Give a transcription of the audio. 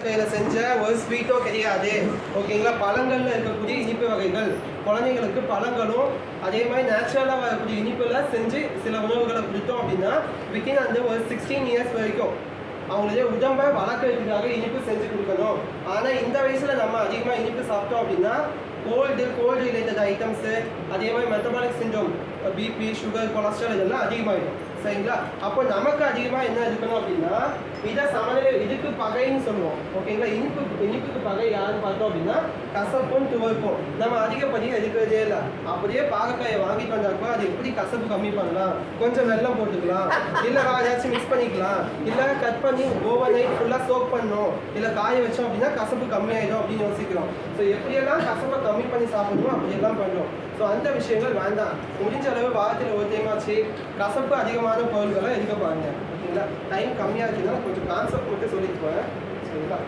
பாகற்காயில் செஞ்ச ஒரு ஸ்வீட்டோ கிடையாது. ஓகேங்களா? பழங்களில் இருக்கக்கூடிய இனிப்பு வகைகள், குழந்தைங்களுக்கு பழங்களும் அதே மாதிரி நேச்சுரலாக வரக்கூடிய இனிப்பில் செஞ்சு சில உணவுகளை கொடுத்தோம் அப்படின்னா வித்தின் அந்த ஒரு 16 இயர்ஸ் வரைக்கும் அவங்களுடைய உடம்பை வளர்க்கறதுக்காக இனிப்பு செஞ்சு கொடுக்கணும். ஆனால் இந்த வயசில் நம்ம அதிகமாக இனிப்பு சாப்பிட்டோம் அப்படின்னா கோல்டு ரிலேட்டட் ஐட்டம்ஸு, அதே மாதிரி metabolic syndrome, BP, sugar, cholesterol இதெல்லாம் அதிகமாகிடும். சரிங்களா? அப்போ நமக்கு அதிகமாக என்ன இருக்கணும் அப்படின்னா இதை சமநிலை, இதுக்கு பகைன்னு சொல்லுவோம். ஓகேங்களா? இனிப்புக்கு பகை யாருன்னு பார்த்தோம் அப்படின்னா கசப்பும் துவர்ப்பும். நம்ம அதிகப்படியாக எடுக்கிறதே இல்லை. அப்படியே பாகக்காயை வாங்கிட்டு வந்தாக்கோ அது எப்படி கசப்பு கம்மி பண்ணலாம், கொஞ்சம் வெல்லம் போட்டுக்கலாம், இல்லை ஏதாச்சும் மிக்ஸ் பண்ணிக்கலாம், இல்லை கட் பண்ணி ஓவர் நைட் ஃபுல்லாக சோக் பண்ணணும், இல்லை காய வச்சோம் அப்படின்னா கசப்பு கம்மியாயிடும் அப்படின்னு யோசிக்கிறோம். ஸோ எப்படியெல்லாம் கசப்பை கம்மி பண்ணி சாப்பிடணும் அப்படியெல்லாம் பண்ணுறோம். ஸோ அந்த விஷயங்கள் வேண்டாம். முடிஞ்ச அளவு வாரத்தில் ஒரு டைமாச்சு கசப்பு அதிகமான பொருள்களை எடுக்க பாருங்க. ஓகேங்களா? டைம் கம்மியாக இருக்குதுன்னா கொஞ்சம் கான்செப்ட் மட்டும் சொல்லிட்டு போகிறேன். சரிங்களா?